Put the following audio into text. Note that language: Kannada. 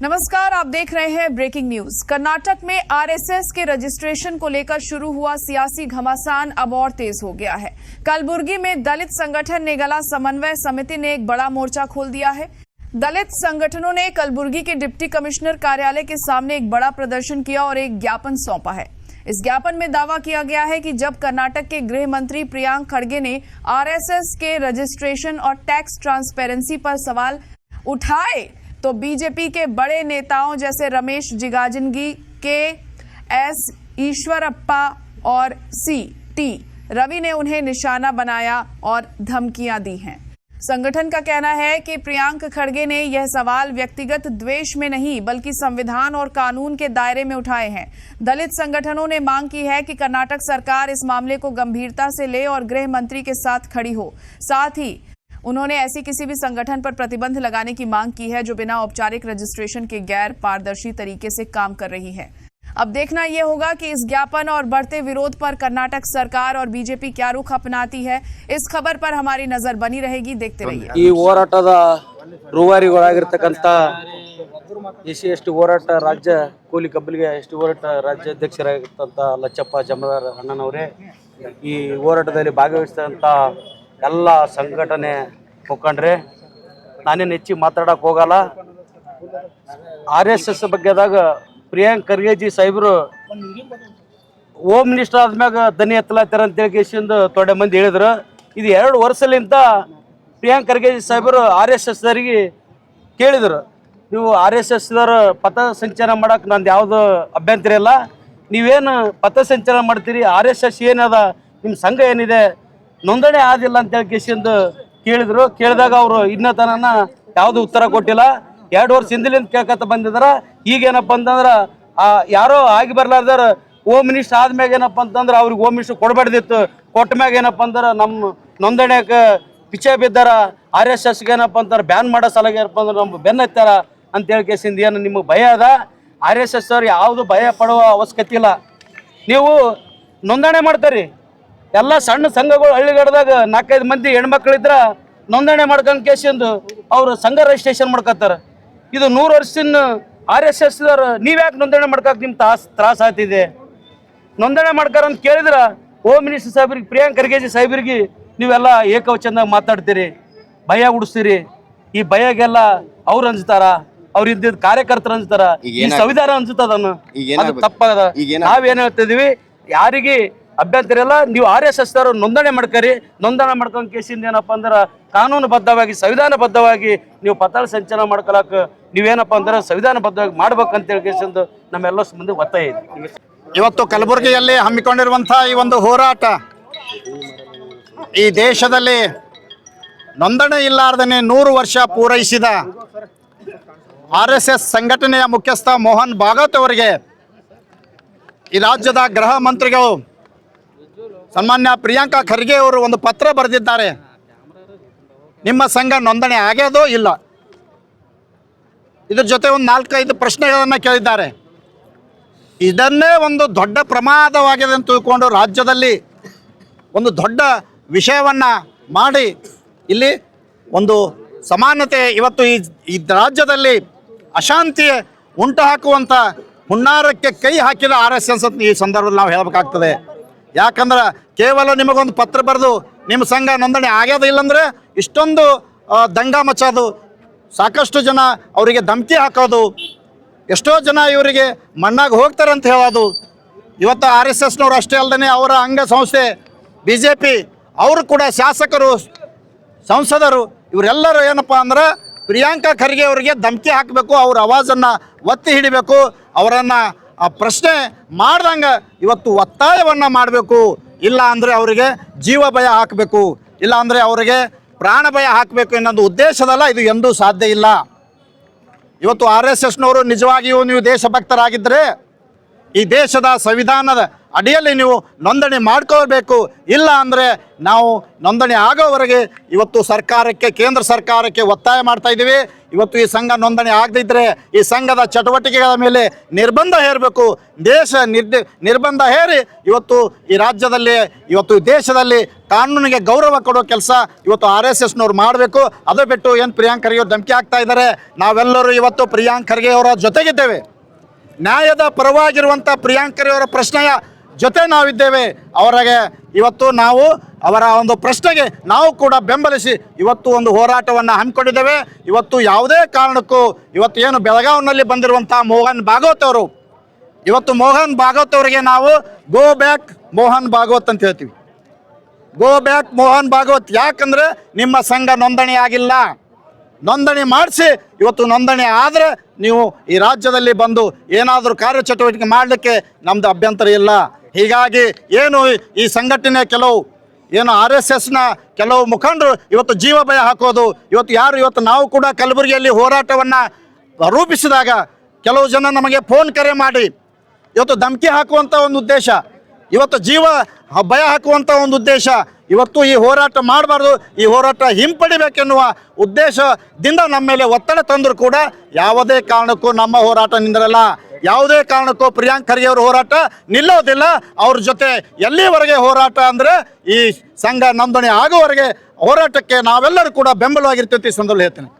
नमस्कार, आप देख रहे हैं ब्रेकिंग न्यूज। कर्नाटक में आरएसएस के रजिस्ट्रेशन को लेकर शुरू हुआ सियासी घमासान अब और तेज हो गया है। कलबुर्गी में दलित संगठन नेगला समन्वय समिति ने एक बड़ा मोर्चा खोल दिया है। दलित संगठनों ने कलबुर्गी के डिप्टी कमिश्नर कार्यालय के सामने एक बड़ा प्रदर्शन किया और एक ज्ञापन सौंपा है। इस ज्ञापन में दावा किया गया है कि जब कर्नाटक के गृह मंत्री प्रियांक खड़गे ने आरएसएस के रजिस्ट्रेशन और टैक्स ट्रांसपेरेंसी पर सवाल उठाए तो बीजेपी के बड़े नेताओं जैसे रमेश जिगाजिनगी, के.एस. ईश्वरप्पा और सी.टी. रवि ने उन्हें निशाना बनाया और धमकियां दी हैं। संगठन का कहना है कि प्रियांक खड़गे ने यह सवाल व्यक्तिगत द्वेष में नहीं बल्कि संविधान और कानून के दायरे में उठाए हैं। दलित संगठनों ने मांग की है कि कर्नाटक सरकार इस मामले को गंभीरता से ले और गृह मंत्री के साथ खड़ी हो। साथ ही उन्होंने ऐसी किसी भी संगठन पर प्रतिबंध लगाने की मांग की है जो बिना औपचारिक रजिस्ट्रेशन के गैर पारदर्शी तरीके से काम कर रही है। अब देखना यह होगा कि इस ज्ञापन और बढ़ते विरोध पर कर्नाटक सरकार और बीजेपी क्या रुख अपनाती है। इस खबर पर हमारी नजर बनी रहेगी, देखते रहिए। ಈ ಹೋರಾಟದ ರೂವಾರಿಗಳಾಗಿರತಕ್ಕಂತ ಎಸ್ಸಿ ಹೋರಾಟ ರಾಜ್ಯ ಕೂಲಿ ಕಬ್ಬಲಿಗೆ ಎಸ್ಟಿ ಹೋರಾಟ ರಾಜ್ಯ ಅಧ್ಯಕ್ಷರಾಗಿರ್ತಂತ ಲಚ್ಚಪ್ಪ ಜಮದಾರ್ ಅಣ್ಣನವರೇ, ಈ ಹೋರಾಟದಲ್ಲಿ ಭಾಗವಹಿಸಿದಂತ ಎಲ್ಲ ಸಂಘಟನೆ ಮುಖಂಡರೇ, ನಾನೇನು ಹೆಚ್ಚಿಗೆ ಮಾತಾಡಕ್ಕೆ ಹೋಗಲ್ಲ. RSS ಬಗ್ಗೆದಾಗ ಪ್ರಿಯಾಂಕ್ ಖರ್ಗೆಜಿ ಸಾಹೇಬರು ಹೋಮ್ ಮಿನಿಸ್ಟರ್ ಆದ್ಮ್ಯಾಗ ದನಿ ಎತ್ತಲಾತಾರ ಅಂತೇಳಿ ಕೇಸಿಂದ ತೊಡೆ ಮಂದಿ ಹೇಳಿದ್ರು. ಇದು 2 ವರ್ಷಲಿಂದ ಪ್ರಿಯಾಂಕ್ ಖರ್ಗೆಜಿ ಸಾಹೇಬರು RSS ದವರಿಗೆ ಕೇಳಿದರು, ನೀವು RSS ದವರು ಪಥ ಸಂಚಲನ ಮಾಡಕ್ಕೆ ನಂದು ಯಾವುದು ಅಭ್ಯಂತರ ಇಲ್ಲ, ನೀವೇನು ಪಥ ಸಂಚಲನ ಮಾಡ್ತೀರಿ, RSS ಏನದ, ನಿಮ್ಮ ಸಂಘ ಏನಿದೆ, ನೋಂದಣಿ ಆದಿಲ್ಲ ಅಂತೇಳಿ ಕೇಸಿಂದ ಕೇಳಿದ್ರು. ಕೇಳಿದಾಗ ಅವರು ಇನ್ನೂ ತನಕ ಯಾವುದು ಉತ್ತರ ಕೊಟ್ಟಿಲ್ಲ. 2 ವರ್ಷ ಹಿಂದಿಲಿಂದ ಕೇಳ್ಕೊತ ಬಂದಿದಾರ. ಈಗೇನಪ್ಪ ಅಂತಂದ್ರೆ ಯಾರೋ ಆಗಿ ಬರ್ಲಾರ್ದಾರ ಹೋಮ್ ಮಿನಿಸ್ಟರ್ ಆದ್ಮ್ಯಾಗ ಏನಪ್ಪ ಅಂತಂದ್ರೆ ಅವ್ರಿಗೆ ಹೋಮ್ ಮಿನಿಸ್ಟರ್ ಕೊಡಬಾರ್ದಿತ್ತು, ಕೊಟ್ಟ ಮ್ಯಾಗ ಏನಪ್ಪ ಅಂದ್ರೆ ನಮ್ಮ ನೋಂದಣಿಯಾಗ ಪಿಚ್ಚೆ ಬಿದ್ದಾರ, RSSಗೆ ಏನಪ್ಪ ಅಂತಾರೆ ಬ್ಯಾನ್ ಮಾಡೋ ಸಲಗ ಏನಪ್ಪ ಅಂದ್ರೆ ನಮ್ಮ ಬೆನ್ನ ಹತ್ತಾರ ಅಂತೇಳಿ ಕೇಸಿಂದ ಏನು ನಿಮಗೆ ಭಯ ಅದ? RSS ಅವ್ರು ಯಾವುದು ಭಯ ಪಡುವ ಅವಶ್ಯಕತೆ ಇಲ್ಲ. ನೀವು ನೋಂದಣಿ ಮಾಡ್ತೀರಿ, ಎಲ್ಲ ಸಣ್ಣ ಸಂಘಗಳು ಹಳ್ಳಿಗಡದಾಗ 4-5 ಮಂದಿ ಹೆಣ್ಮಕ್ಳಿದ್ರ ನೋಂದಣಿ ಮಾಡ್ಕೊಂಡು ಕೇಸಿಂದು ಅವರು ಸಂಘ ರಿಜಿಸ್ಟ್ರೇಷನ್ ಮಾಡ್ಕೊತಾರೆ. ಇದು 100 ವರ್ಷದ RSS ದವ್ರು ನೀವ್ಯಾಕೆ ನೋಂದಣಿ ಮಾಡ್ಕೊಕ್ಕೆ ನಿಮ್ಮ ತ್ರಾಸ ಆಗ್ತಿದೆ? ನೋಂದಣಿ ಮಾಡ್ಕಾರ ಅಂತ ಕೇಳಿದ್ರೆ ಹೋಮ್ ಮಿನಿಸ್ಟರ್ ಸಾಹೇಬ್ರಿಗೆ ಪ್ರಿಯಾಂಕ್ ಖರ್ಗೆಜಿ ಸಾಹೇಬ್ರಿಗೆ ನೀವೆಲ್ಲ ಏಕವಚನದಾಗ ಮಾತಾಡ್ತೀರಿ, ಭಯ ಉಡಿಸ್ತೀರಿ. ಈ ಭಯಗೆಲ್ಲ ಅವ್ರು ಅಂಜ್ತಾರ, ಅವ್ರು ಇದ್ದಿದ್ದ ಕಾರ್ಯಕರ್ತರು ಅಂಜ್ತಾರ, ಈ ಸಂವಿಧಾನ ಅಂಜುತ್ತದನ್ನು. ಅದು ತಪ್ಪದ. ನಾವೇನು ಹೇಳ್ತಿದೀವಿ, ಯಾರಿಗೆ ಅಭ್ಯಂತರ ಇಲ್ಲ, ನೀವು RSS ದವರು ನೋಂದಣಿ ಮಾಡ್ಕರಿ. ನೋಂದಣಿ ಮಾಡ್ಕೊಂಡು ಕೇಸಿಂದ ಏನಪ್ಪ ಅಂದ್ರೆ ಕಾನೂನುಬದ್ಧವಾಗಿ ಸಂವಿಧಾನಬದ್ಧವಾಗಿ ನೀವು ಪತಾಳ ಸಂಚಲನ ಮಾಡ್ಕೊಳಕ್ ನೀವೇನಪ್ಪ ಅಂದ್ರೆ ಸಂವಿಧಾನಬದ್ಧವಾಗಿ ಮಾಡ್ಬೇಕಂತೇಳಿ ಕೇಸಿಂದ ನಮ್ಮೆಲ್ಲ ಮುಂದೆ ಒತ್ತಾಯ ಇದೆ. ಇವತ್ತು ಕಲಬುರಗಿಯಲ್ಲಿ ಹಮ್ಮಿಕೊಂಡಿರುವಂತಹ ಈ ಒಂದು ಹೋರಾಟ ಈ ದೇಶದಲ್ಲಿ ನೋಂದಣಿ ಇಲ್ಲಾರ್ದನೆ 100 ವರ್ಷ ಪೂರೈಸಿದ RSS ಸಂಘಟನೆಯ ಮುಖ್ಯಸ್ಥ ಮೋಹನ್ ಭಾಗವತ್ ಅವರಿಗೆ ಈ ರಾಜ್ಯದ ಗೃಹ ಮಂತ್ರಿಗಳು ಸನ್ಮಾನ್ಯ ಪ್ರಿಯಾಂಕಾ ಖರ್ಗೆ ಅವರು ಒಂದು ಪತ್ರ ಬರೆದಿದ್ದಾರೆ. ನಿಮ್ಮ ಸಂಘ ನೋಂದಣಿ ಆಗ್ಯದೋ ಇಲ್ಲ, ಇದ್ರ ಜೊತೆ ಒಂದು 4-5 ಪ್ರಶ್ನೆಗಳನ್ನು ಕೇಳಿದ್ದಾರೆ. ಇದನ್ನೇ ಒಂದು ದೊಡ್ಡ ಪ್ರಮಾದವಾಗಿದೆ ಅಂತ ತಿಳ್ಕೊಂಡು ರಾಜ್ಯದಲ್ಲಿ ಒಂದು ದೊಡ್ಡ ವಿಷಯವನ್ನು ಮಾಡಿ ಇಲ್ಲಿ ಒಂದು ಸಮಾನತೆ ಇವತ್ತು ಈ ರಾಜ್ಯದಲ್ಲಿ ಅಶಾಂತಿ ಉಂಟು ಹಾಕುವಂಥ ಹುನ್ನಾರಕ್ಕೆ ಕೈ ಹಾಕಿದ RSS ಅಂತ ಈ ಸಂದರ್ಭದಲ್ಲಿ ನಾವು ಹೇಳಬೇಕಾಗ್ತದೆ. ಯಾಕಂದ್ರೆ ಕೇವಲ ನಿಮಗೊಂದು ಪತ್ರ ಬರೆದು ನಿಮ್ಮ ಸಂಘ ನೋಂದಣಿ ಆಗ್ಯದ ಇಲ್ಲಂದರೆ ಇಷ್ಟೊಂದು ದಂಗ ಮಚ್ಚೋದು, ಸಾಕಷ್ಟು ಜನ ಅವರಿಗೆ ಧಮಕಿ ಹಾಕೋದು, ಎಷ್ಟೋ ಜನ ಇವರಿಗೆ ಮಣ್ಣಾಗಿ ಹೋಗ್ತಾರೆ ಅಂತ ಹೇಳೋದು. ಇವತ್ತು RSSನವರು ಅಷ್ಟೇ ಅಲ್ಲದೆ ಅವರ ಅಂಗ ಸಂಸ್ಥೆ BJP ಅವರು ಕೂಡ ಶಾಸಕರು, ಸಂಸದರು ಇವರೆಲ್ಲರೂ ಏನಪ್ಪ ಅಂದ್ರೆ ಪ್ರಿಯಾಂಕಾ ಖರ್ಗೆ ಅವರಿಗೆ ಧಮಕಿ ಹಾಕಬೇಕು, ಅವ್ರ ಆವಾಜನ್ನು ಒತ್ತಿ ಹಿಡಿಬೇಕು, ಅವರನ್ನು ಆ ಪ್ರಶ್ನೆ ಮಾಡ್ದಂಗೆ ಇವತ್ತು ಒತ್ತಾಯವನ್ನು ಮಾಡಬೇಕು. ಇಲ್ಲ ಅಂದರೆ ಅವರಿಗೆ ಜೀವ ಭಯ ಹಾಕಬೇಕು, ಇಲ್ಲ ಅಂದರೆ ಅವರಿಗೆ ಪ್ರಾಣ ಭಯ ಹಾಕಬೇಕು ಅನ್ನೋದು ಉದ್ದೇಶದಲ್ಲ. ಇದು ಎಂದೂ ಸಾಧ್ಯ ಇಲ್ಲ. ಇವತ್ತು RSSನವರು ನಿಜವಾಗಿಯೂ ನೀವು ದೇಶಭಕ್ತರಾಗಿದ್ದರೆ ಈ ದೇಶದ ಸಂವಿಧಾನದ ಅಡಿಯಲ್ಲಿ ನೀವು ನೋಂದಣಿ ಮಾಡ್ಕೋಬೇಕು. ಇಲ್ಲ ಅಂದರೆ ನಾವು ನೋಂದಣಿ ಆಗೋವರೆಗೆ ಇವತ್ತು ಸರ್ಕಾರಕ್ಕೆ, ಕೇಂದ್ರ ಸರ್ಕಾರಕ್ಕೆ ಒತ್ತಾಯ ಮಾಡ್ತಾ ಇದ್ದೀವಿ. ಇವತ್ತು ಈ ಸಂಘ ನೋಂದಣಿ ಆಗದಿದ್ದರೆ ಈ ಸಂಘದ ಚಟುವಟಿಕೆಗಳ ಮೇಲೆ ನಿರ್ಬಂಧ ಹೇರಬೇಕು. ನಿರ್ಬಂಧ ಹೇರಿ ಇವತ್ತು ಈ ರಾಜ್ಯದಲ್ಲಿ, ಇವತ್ತು ದೇಶದಲ್ಲಿ ಕಾನೂನಿಗೆ ಗೌರವ ಕೊಡೋ ಕೆಲಸ ಇವತ್ತು RSSನವ್ರು ಮಾಡಬೇಕು. ಅದು ಬಿಟ್ಟು ಏನು ಪ್ರಿಯಾಂಕ್ ಖರ್ಗೆ ಅವರು ಧಮಕಿ ಆಗ್ತಾ ಇದ್ದಾರೆ. ನಾವೆಲ್ಲರೂ ಇವತ್ತು ಪ್ರಿಯಾಂಕ್ ಖರ್ಗೆ ಅವರ ಜೊತೆಗಿದ್ದೇವೆ. ನ್ಯಾಯದ ಪರವಾಗಿರುವಂಥ ಪ್ರಿಯಾಂಕ್ ಖರ್ಗೆ ಅವರ ಪ್ರಶ್ನೆಯ ಜೊತೆ ನಾವಿದ್ದೇವೆ. ಅವರಿಗೆ ಇವತ್ತು ನಾವು ಅವರ ಒಂದು ಪ್ರಶ್ನೆಗೆ ನಾವು ಕೂಡ ಬೆಂಬಲಿಸಿ ಇವತ್ತು ಒಂದು ಹೋರಾಟವನ್ನು ಹಮ್ಮಿಕೊಂಡಿದ್ದೇವೆ. ಇವತ್ತು ಯಾವುದೇ ಕಾರಣಕ್ಕೂ ಇವತ್ತು ಏನು ಬೆಳಗಾವಿನಲ್ಲಿ ಬಂದಿರುವಂಥ ಮೋಹನ್ ಭಾಗವತ್ ಅವರು, ಇವತ್ತು ಮೋಹನ್ ಭಾಗವತ್ ಅವರಿಗೆ ನಾವು ಗೋ ಬ್ಯಾಕ್ ಮೋಹನ್ ಭಾಗವತ್ ಅಂತ ಹೇಳ್ತೀವಿ. Go back Mohan Bhagwat. ಯಾಕಂದರೆ ನಿಮ್ಮ ಸಂಘ ನೋಂದಣಿ ಆಗಿಲ್ಲ. ನೋಂದಣಿ ಮಾಡಿಸಿ, ಇವತ್ತು ನೋಂದಣಿ ಆದರೆ ನೀವು ಈ ರಾಜ್ಯದಲ್ಲಿ ಬಂದು ಏನಾದರೂ ಕಾರ್ಯಚಟುವಟಿಕೆ ಮಾಡಲಿಕ್ಕೆ ನಮ್ಮದು ಅಭ್ಯಂತರ ಇಲ್ಲ. ಹೀಗಾಗಿ ಏನು ಈ ಸಂಘಟನೆ ಕೆಲವು ಏನು RSSನ ಕೆಲವು ಮುಖಂಡರು ಇವತ್ತು ಜೀವ ಭಯ ಹಾಕೋದು, ಇವತ್ತು ನಾವು ಕೂಡ ಕಲಬುರಗಿಯಲ್ಲಿ ಹೋರಾಟವನ್ನು ರೂಪಿಸಿದಾಗ ಕೆಲವು ಜನ ನಮಗೆ ಫೋನ್ ಕರೆ ಮಾಡಿ ಇವತ್ತು ಧಮಕಿ ಹಾಕುವಂಥ ಒಂದು ಉದ್ದೇಶ, ಇವತ್ತು ಜೀವ ಭಯ ಹಾಕುವಂಥ ಒಂದು ಉದ್ದೇಶ, ಇವತ್ತು ಈ ಹೋರಾಟ ಮಾಡಬಾರ್ದು, ಈ ಹೋರಾಟ ಹಿಂಪಡಿಬೇಕೆನ್ನುವ ಉದ್ದೇಶದಿಂದ ನಮ್ಮ ಮೇಲೆ ಒತ್ತಡ ತಂದರೂ ಕೂಡ ಯಾವುದೇ ಕಾರಣಕ್ಕೂ ನಮ್ಮ ಹೋರಾಟ ನಿಂದಿರಲ್ಲ. ಯಾವುದೇ ಕಾರಣಕ್ಕೂ ಪ್ರಿಯಾಂಕ್ ಖರ್ಗೆ ಅವರ ಹೋರಾಟ ನಿಲ್ಲೋದಿಲ್ಲ. ಅವ್ರ ಜೊತೆ ಎಲ್ಲಿವರೆಗೆ ಹೋರಾಟ ಅಂದರೆ ಈ ಸಂಘ ನೋಂದಣಿ ಆಗೋವರೆಗೆ ಹೋರಾಟಕ್ಕೆ ನಾವೆಲ್ಲರೂ ಕೂಡ ಬೆಂಬಲವಾಗಿರ್ತೀವಿ ಸಂದರ್ಭ ಹೇಳ್ತೇನೆ.